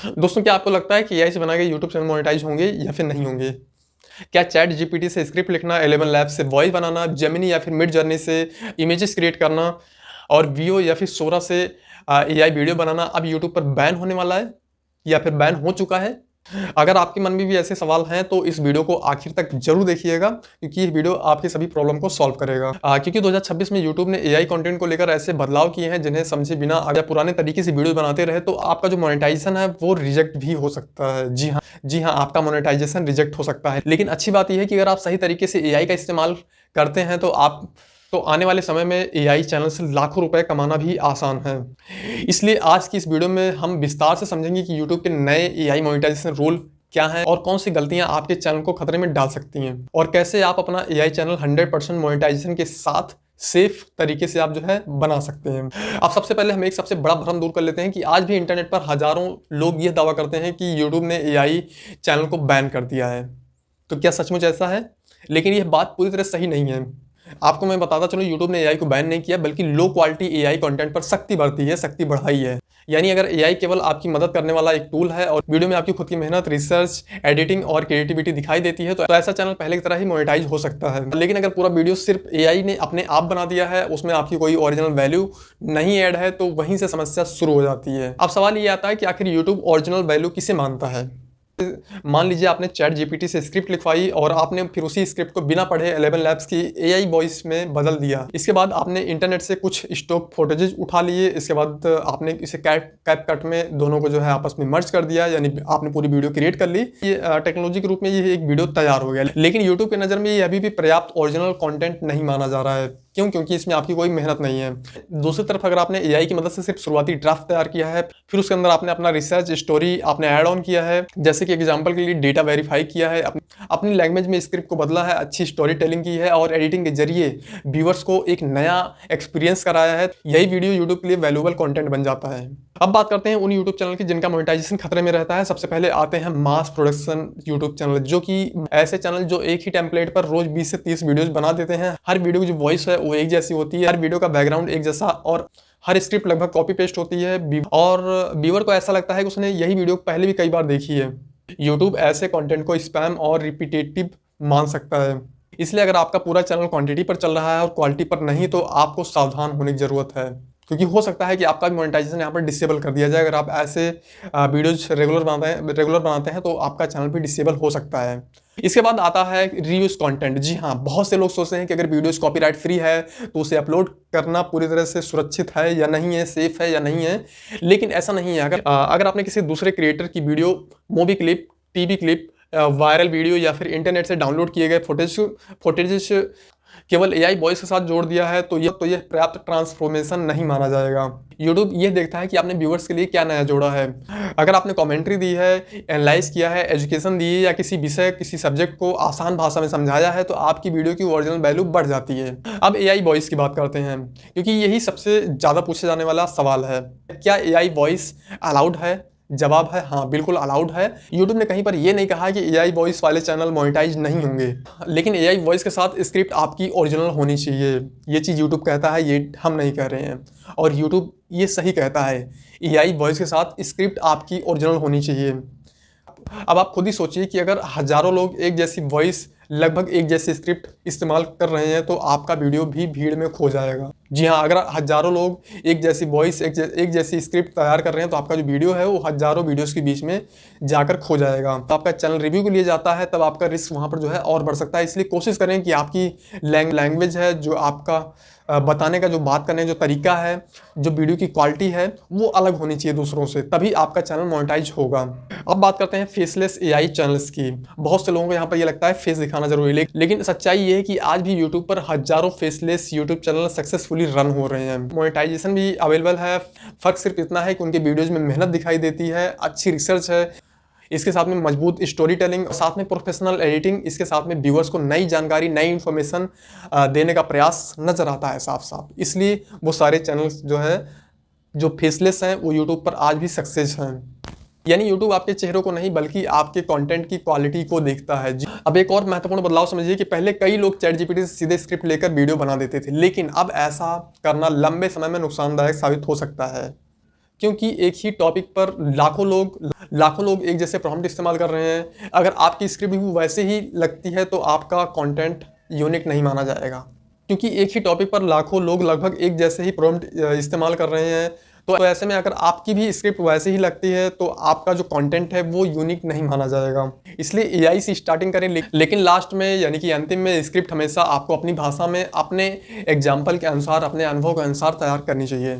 दोस्तों, क्या आपको लगता है कि एआई से बनाए गए यूट्यूब चैनल मोनेटाइज होंगे या फिर नहीं होंगे? क्या चैट जीपीटी से स्क्रिप्ट लिखना, 11 लैब्स से वॉइस बनाना, जेमिनी या फिर मिड जर्नी से इमेजेस क्रिएट करना और वीओ या फिर सोरा से एआई वीडियो बनाना अब यूट्यूब पर बैन होने वाला है या फिर बैन हो चुका है? अगर आपके मन में भी ऐसे सवाल हैं तो इस वीडियो को आखिर तक जरूर देखिएगा, क्योंकि ये वीडियो आपके सभी प्रॉब्लम को सॉल्व करेगा। क्योंकि 2026 में यूट्यूब ने एआई कंटेंट को लेकर ऐसे बदलाव किए हैं जिन्हें समझे बिना अगर पुराने तरीके से वीडियो बनाते रहे तो आपका जो मोनेटाइजेशन है वो रिजेक्ट भी हो सकता है। जी हाँ, आपका मोनेटाइजेशन रिजेक्ट हो सकता है। लेकिन अच्छी बात यह है कि अगर आप सही तरीके से एआई का इस्तेमाल करते हैं तो आने वाले समय में एआई चैनल से लाखों रुपए कमाना भी आसान है। इसलिए आज की इस वीडियो में हम विस्तार से समझेंगे कि यूट्यूब के नए एआई मोनेटाइजेशन रूल क्या हैं और कौन सी गलतियां आपके चैनल को खतरे में डाल सकती हैं और कैसे आप अपना एआई चैनल 100% मोनेटाइजेशन के साथ सेफ तरीके से आप जो है बना सकते हैं। अब सबसे पहले हम एक सबसे बड़ा भ्रम दूर कर लेते हैं कि आज भी इंटरनेट पर हजारों लोग यह दावा करते हैं कि यूट्यूब ने एआई चैनल को बैन कर दिया है। तो क्या सचमुच ऐसा है? लेकिन यह बात पूरी तरह सही नहीं है। आपको मैं बताता चलूं, यूट्यूब ने एआई को बैन नहीं किया बल्कि लो क्वालिटी एआई कंटेंट पर सख्ती बरती है, सख्ती बढ़ाई है। यानी अगर एआई केवल आपकी मदद करने वाला एक टूल है और वीडियो में आपकी खुद की मेहनत, रिसर्च, एडिटिंग और क्रिएटिविटी दिखाई देती है तो ऐसा चैनल पहले की तरह ही मोनेटाइज हो सकता है। लेकिन अगर पूरा वीडियो सिर्फ एआई ने अपने आप बना दिया है, उसमें आपकी कोई ओरिजिनल वैल्यू नहीं ऐड है, तो वहीं से समस्या शुरू हो जाती है। अब सवाल ये आता है कि आखिर यूट्यूब ओरिजिनल वैल्यू किसे मानता है? मान लीजिए आपने चैट जीपीटी से स्क्रिप्ट लिखवाई और आपने फिर उसी स्क्रिप्ट को बिना पढ़े 11 लैब्स की एआई वॉइस में बदल दिया। इसके बाद आपने इंटरनेट से कुछ स्टॉक फुटेजेस उठा लिए। इसके बाद आपने इसे कैप कट में दोनों को जो है आपस में मर्ज कर दिया, यानी आपने पूरी वीडियो क्रिएट कर ली। ये टेक्नोलॉजी के रूप में ये एक वीडियो तैयार हो गया। लेकिन यूट्यूब की नज़र में ये अभी भी पर्याप्त ओरिजिनल कॉन्टेंट नहीं माना जा रहा है। क्यों? क्योंकि इसमें आपकी कोई मेहनत नहीं है। दूसरी तरफ अगर आपने एआई की मदद से सिर्फ शुरुआती ड्राफ्ट तैयार किया है, फिर उसके अंदर आपने अपना रिसर्च, स्टोरी आपने ऐड ऑन किया है, जैसे कि एग्जांपल के लिए डेटा वेरीफाई किया है, अपनी लैंग्वेज में स्क्रिप्ट को बदला है, अच्छी स्टोरी टेलिंग की है और एडिटिंग के जरिए व्यूअर्स को एक नया एक्सपीरियंस कराया है, यही वीडियो यूट्यूब के लिए वैल्यूएबल कंटेंट बन जाता है। अब बात करते हैं उन यूट्यूब चैनल की जिनका मोनेटाइजेशन खतरे में रहता है। सबसे पहले आते हैं मास प्रोडक्शन यूट्यूब चैनल, जो कि ऐसे चैनल जो एक ही टेम्पलेट पर रोज 20 से 30 वीडियोस बना देते हैं। हर वीडियो की जो वॉइस है वो एक जैसी होती है, हर वीडियो का बैकग्राउंड एक जैसा और हर स्क्रिप्ट लगभग कॉपी पेस्ट होती है और व्यूअर को ऐसा लगता है कि उसने यही वीडियो पहले भी कई बार देखी है। यूट्यूब ऐसे कंटेंट को स्पैम और रिपीटेटिव मान सकता है। इसलिए अगर आपका पूरा चैनल क्वांटिटी पर चल रहा है और क्वालिटी पर नहीं, तो आपको सावधान होने की जरूरत है, क्योंकि हो सकता है कि आपका भी मोनेटाइजेशन यहाँ पर डिसेबल कर दिया जाए। अगर आप ऐसे वीडियोज रेगुलर बनाते हैं तो आपका चैनल भी डिसेबल हो सकता है। इसके बाद आता है रीयूज कंटेंट। जी हाँ, बहुत से लोग सोचते हैं कि अगर वीडियोज कॉपीराइट फ्री है तो उसे अपलोड करना पूरी तरह से सुरक्षित है या नहीं है, सेफ है या नहीं है। लेकिन ऐसा नहीं है। अगर आपने किसी दूसरे क्रिएटर की video, movie clip, TV clip, viral video या फिर इंटरनेट से डाउनलोड किए गए फुटेज केवल एआई वॉइस के साथ जोड़ दिया है तो यह पर्याप्त ट्रांसफॉर्मेशन नहीं माना जाएगा। यूट्यूब ये देखता है कि आपने व्यूअर्स के लिए क्या नया जोड़ा है। अगर आपने कमेंट्री दी है, एनालाइज किया है, एजुकेशन दी है या किसी विषय, किसी सब्जेक्ट को आसान भाषा में समझाया है, तो आपकी वीडियो की ओरिजिनल वैल्यू बढ़ जाती है। अब एआई वॉइस की बात करते हैं, क्योंकि यही सबसे ज़्यादा पूछे जाने वाला सवाल है। क्या एआई वॉइस अलाउड है? जवाब है हाँ, बिल्कुल अलाउड है। यूट्यूब ने कहीं पर यह नहीं कहा कि एआई वॉइस वाले चैनल मोनेटाइज नहीं होंगे, लेकिन एआई वॉइस के साथ स्क्रिप्ट आपकी ओरिजिनल होनी चाहिए। ये चीज़ यूट्यूब कहता है, ये हम नहीं कह रहे हैं। और यूट्यूब ये सही कहता है, एआई वॉइस के साथ स्क्रिप्ट आपकी ओरिजिनल होनी चाहिए। अब आप खुद ही सोचिए कि अगर हजारों लोग एक जैसी वॉइस, लगभग एक जैसी स्क्रिप्ट इस्तेमाल कर रहे हैं तो आपका वीडियो भी भीड़ में खो जाएगा। जी हाँ, अगर हजारों लोग एक जैसी वॉइस, एक जैसी स्क्रिप्ट तैयार कर रहे हैं तो आपका जो वीडियो है वो हजारों वीडियोस के बीच में जाकर खो जाएगा। तो आपका चैनल रिव्यू के लिए जाता है, तब आपका रिस्क वहाँ पर जो है और बढ़ सकता है। इसलिए कोशिश करें कि आपकी लैंग्वेज है, जो आपका बताने का जो बात करने जो तरीका है, जो वीडियो की क्वालिटी है, वो अलग होनी चाहिए दूसरों से, तभी आपका चैनल मोनेटाइज होगा। अब बात करते हैं फेसलेस एआई चैनल्स की। बहुत से लोगों को यहाँ पर ये लगता है फेस दिखाना जरूरी है, लेकिन सच्चाई ये है कि आज भी यूट्यूब पर हजारों faceless YouTube channel successfully run हो रहे हैं। मोनेटाइजेशन भी अवेलेबल है। फर्क सिर्फ इतना है कि उनके वीडियोज में मेहनत दिखाई देती है, अच्छी रिसर्च है, इसके साथ में मजबूत स्टोरी टेलिंग, साथ में प्रोफेशनल एडिटिंग, इसके साथ में व्यूअर्स को नई जानकारी, नई इन्फॉर्मेशन देने का प्रयास नजर आता है साफ साफ। इसलिए वो सारे चैनल्स जो है, जो फेसलेस हैं, वो यूट्यूब पर आज भी सक्सेस हैं। यानी यूट्यूब आपके चेहरों को नहीं बल्कि आपके कंटेंट की क्वालिटी को देखता है। अब एक और महत्वपूर्ण बदलाव समझिए कि पहले कई लोग चैट जीपीटी से सीधे स्क्रिप्ट लेकर वीडियो बना देते थे, लेकिन अब ऐसा करना लंबे समय में नुकसानदायक साबित हो सकता है। क्योंकि एक ही टॉपिक पर लाखों लोग एक जैसे प्रॉम्प्ट इस्तेमाल कर रहे हैं। अगर आपकी स्क्रिप्ट भी वैसे ही लगती है तो आपका कंटेंट यूनिक नहीं माना जाएगा, क्योंकि एक ही टॉपिक पर लाखों लोग लगभग एक जैसे ही प्रॉम्प्ट इस्तेमाल कर रहे हैं। तो ऐसे में अगर आपकी भी स्क्रिप्ट वैसे ही लगती है तो आपका जो कंटेंट है वो यूनिक नहीं माना जाएगा। इसलिए एआई से स्टार्टिंग करें, लेकिन लास्ट में यानी कि अंतिम में स्क्रिप्ट हमेशा आपको अपनी भाषा में, अपने एग्जाम्पल के अनुसार, अपने अनुभव के अनुसार तैयार करनी चाहिए।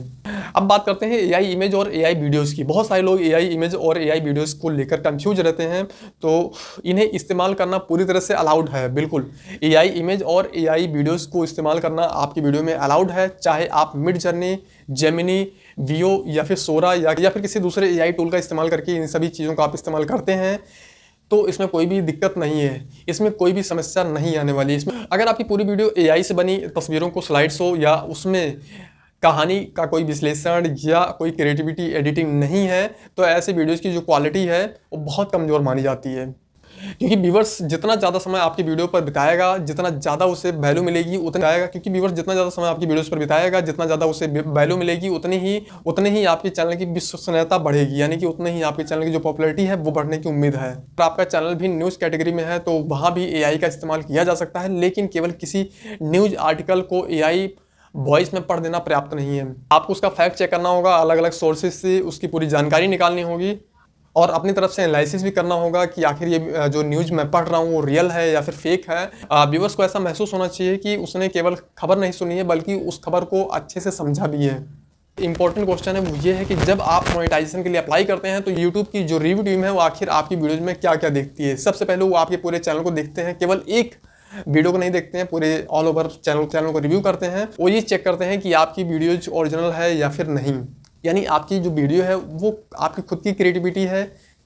अब बात करते हैं एआई इमेज और एआई वीडियोस की। बहुत सारे लोग एआई इमेज और एआई वीडियोस को लेकर कंफ्यूज रहते हैं, तो इन्हें इस्तेमाल करना पूरी तरह से अलाउड है। बिल्कुल, एआई इमेज और एआई वीडियोस को इस्तेमाल करना आपकी वीडियो में अलाउड है, चाहे आप मिड जर्नी, जेमिनी, वियो या फिर सोरा या फिर किसी दूसरे एआई टूल का इस्तेमाल करके इन सभी चीज़ों का आप इस्तेमाल करते हैं, तो इसमें कोई भी दिक्कत नहीं है, इसमें कोई भी समस्या नहीं आने वाली। इसमें अगर आपकी पूरी वीडियो एआई से बनी तस्वीरों को स्लाइड्स हो या उसमें कहानी का कोई विश्लेषण या कोई क्रिएटिविटी एडिटिंग नहीं है, तो ऐसे वीडियोस की जो क्वालिटी है वो बहुत कमज़ोर मानी जाती है। क्योंकि व्यूवर्स जितना ज़्यादा समय आपकी वीडियो पर बिताएगा, जितना ज़्यादा उसे वैल्यू मिलेगी उतना आएगा। क्योंकि व्यूवर्स जितना ज़्यादा समय आपकी वीडियोस पर बिताएगा, जितना ज़्यादा उसे वैल्यू मिलेगी, उतनी ही आपके चैनल की विश्वसनीयता बढ़ेगी, यानी कि उतनी ही आपके चैनल की जो पॉपुलैरिटी है वो बढ़ने की उम्मीद है। अगर आपका चैनल भी न्यूज़ कैटेगरी में है तो वहाँ भी एआई का इस्तेमाल किया जा सकता है, लेकिन केवल किसी न्यूज़ आर्टिकल को एआई वॉइस में पढ़ देना पर्याप्त नहीं है। आपको उसका फैक्ट चेक करना होगा, अलग अलग सोर्सेज से उसकी पूरी जानकारी निकालनी होगी और अपनी तरफ से एनालिसिस भी करना होगा कि आखिर ये जो न्यूज़ मैं पढ़ रहा हूँ वो रियल है या फिर फेक है। व्यूअर्स को ऐसा महसूस होना चाहिए कि उसने केवल खबर नहीं सुनी है बल्कि उस खबर को अच्छे से समझा भी है। इंपॉर्टेंट क्वेश्चन है वो ये है कि जब आप मोनेटाइजेशन के लिए अप्लाई करते हैं तो यूट्यूब की जो रिव्यू टीम है वो आखिर आपकी वीडियोज में क्या क्या देखती है। सबसे पहले वो आपके पूरे चैनल को देखते हैं, केवल एक वीडियो को नहीं देखते हैं, पूरे ऑल ओवर चैनल को रिव्यू करते हैं। वो ये चेक करते हैं कि आपकी वीडियोज ओरिजिनल है या फिर नहीं, यानी आपकी जो वीडियो है वो आपकी खुद की क्रिएटिविटी है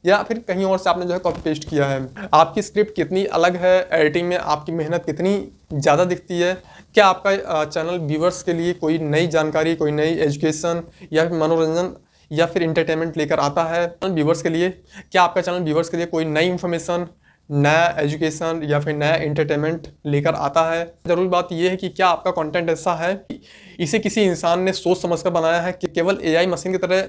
या फिर कहीं और से आपने जो है कॉपी पेस्ट किया है। आपकी स्क्रिप्ट कितनी अलग है, एडिटिंग में आपकी मेहनत कितनी ज़्यादा दिखती है, क्या आपका चैनल व्यूवर्स के लिए कोई नई जानकारी, कोई नई एजुकेशन या फिर मनोरंजन या फिर इंटरटेनमेंट लेकर आता है व्यूवर्स के लिए, क्या आपका चैनल व्यूवर्स के लिए कोई नई इन्फॉर्मेशन, नया एजुकेशन या फिर नया इंटरटेनमेंट लेकर आता है। जरूरी बात यह है कि क्या आपका कंटेंट ऐसा है कि इसे किसी इंसान ने सोच समझकर बनाया है कि केवल एआई मशीन की तरह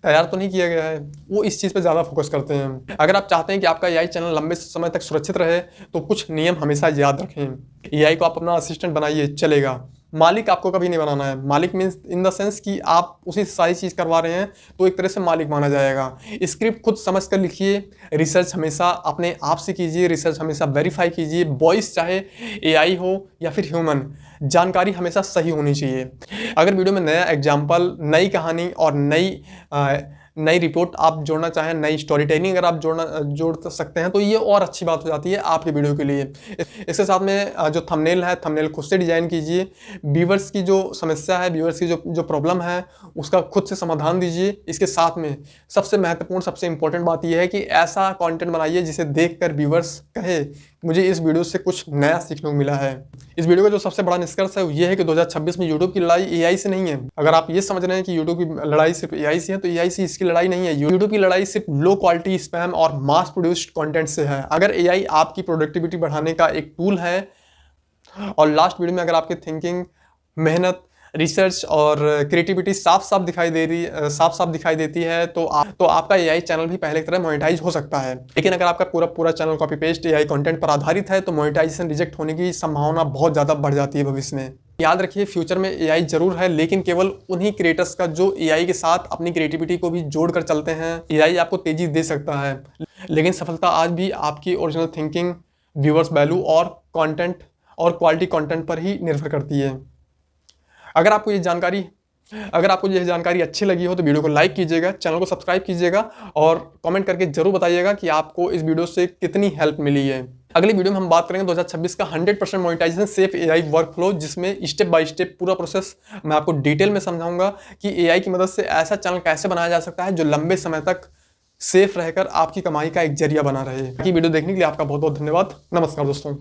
तैयार तो नहीं किया गया है। वो इस चीज़ पे ज़्यादा फोकस करते हैं। अगर आप चाहते हैं कि आपका एआई चैनल लंबे समय तक सुरक्षित रहे तो कुछ नियम हमेशा याद रखें। एआई को आप अपना असिस्टेंट बनाइए, चलेगा, मालिक आपको कभी नहीं बनाना है। मालिक मीन्स इन द सेंस कि आप उसी सारी चीज़ करवा रहे हैं तो एक तरह से मालिक माना जाएगा। स्क्रिप्ट खुद समझ कर लिखिए, रिसर्च हमेशा अपने आप से कीजिए, रिसर्च हमेशा वेरीफाई कीजिए। वॉइस चाहे एआई हो या फिर ह्यूमन, जानकारी हमेशा सही होनी चाहिए। अगर वीडियो में नया एग्जाम्पल, नई कहानी और नई रिपोर्ट आप जोड़ना चाहें, नई स्टोरी टेलिंग अगर आप जोड़ सकते हैं तो ये और अच्छी बात हो जाती है आपके वीडियो के लिए। इसके साथ में जो थंबनेल है, थंबनेल खुद से डिजाइन कीजिए। व्यूअर्स की जो समस्या है, व्यूअर्स की जो प्रॉब्लम है उसका खुद से समाधान दीजिए। इसके साथ में सबसे महत्वपूर्ण, सबसे इंपॉर्टेंट बात यह है कि ऐसा कंटेंट बनाइए जिसे देखकर व्यूअर्स कहे मुझे इस वीडियो से कुछ नया सीखने को मिला है। इस वीडियो का जो सबसे बड़ा निष्कर्ष है वो ये है कि 2026 में यूट्यूब की लड़ाई एआई से नहीं है। अगर आप ये समझ रहे हैं कि यूट्यूब की लड़ाई सिर्फ एआई से है तो एआई से इसकी लड़ाई नहीं है। यूट्यूब की लड़ाई सिर्फ लो क्वालिटी स्पैम और मास प्रोड्यूस्ड कंटेंट से है। अगर एआई आपकी प्रोडक्टिविटी बढ़ाने का एक टूल है और लास्ट वीडियो में अगर आपकी थिंकिंग, मेहनत, रिसर्च और क्रिएटिविटी साफ साफ दिखाई देती है तो आपका एआई चैनल भी पहले की तरह मोनेटाइज हो सकता है। लेकिन अगर आपका पूरा channel copy paste AI content पर आधारित है तो मोनेटाइजेशन रिजेक्ट होने की संभावना बहुत ज़्यादा बढ़ जाती है भविष्य में। याद रखिए, फ्यूचर में एआई जरूर है, लेकिन केवल उन्हीं क्रिएटर्स का जो एआई के साथ अपनी क्रिएटिविटी को भी जोड़कर चलते हैं। एआई आपको तेजी दे सकता है, लेकिन सफलता आज भी आपकी ओरिजिनल थिंकिंग, व्यूअर्स वैल्यू और कंटेंट और क्वालिटी कंटेंट पर ही निर्भर करती है। अगर आपको ये जानकारी अच्छी लगी हो तो वीडियो को लाइक कीजिएगा, चैनल को सब्सक्राइब कीजिएगा और कमेंट करके जरूर बताइएगा कि आपको इस वीडियो से कितनी हेल्प मिली है। अगली वीडियो में हम बात करेंगे 2026 का 100% मोनेटाइजेशन सेफ एआई वर्कफ्लो, जिसमें स्टेप बाय स्टेप पूरा प्रोसेस मैं आपको डिटेल में समझाऊंगा कि एआई की मदद से ऐसा चैनल कैसे बनाया जा सकता है जो लंबे समय तक सेफ रहकर आपकी कमाई का एक जरिया बना रहे। वीडियो देखने के लिए आपका बहुत बहुत धन्यवाद। नमस्कार दोस्तों।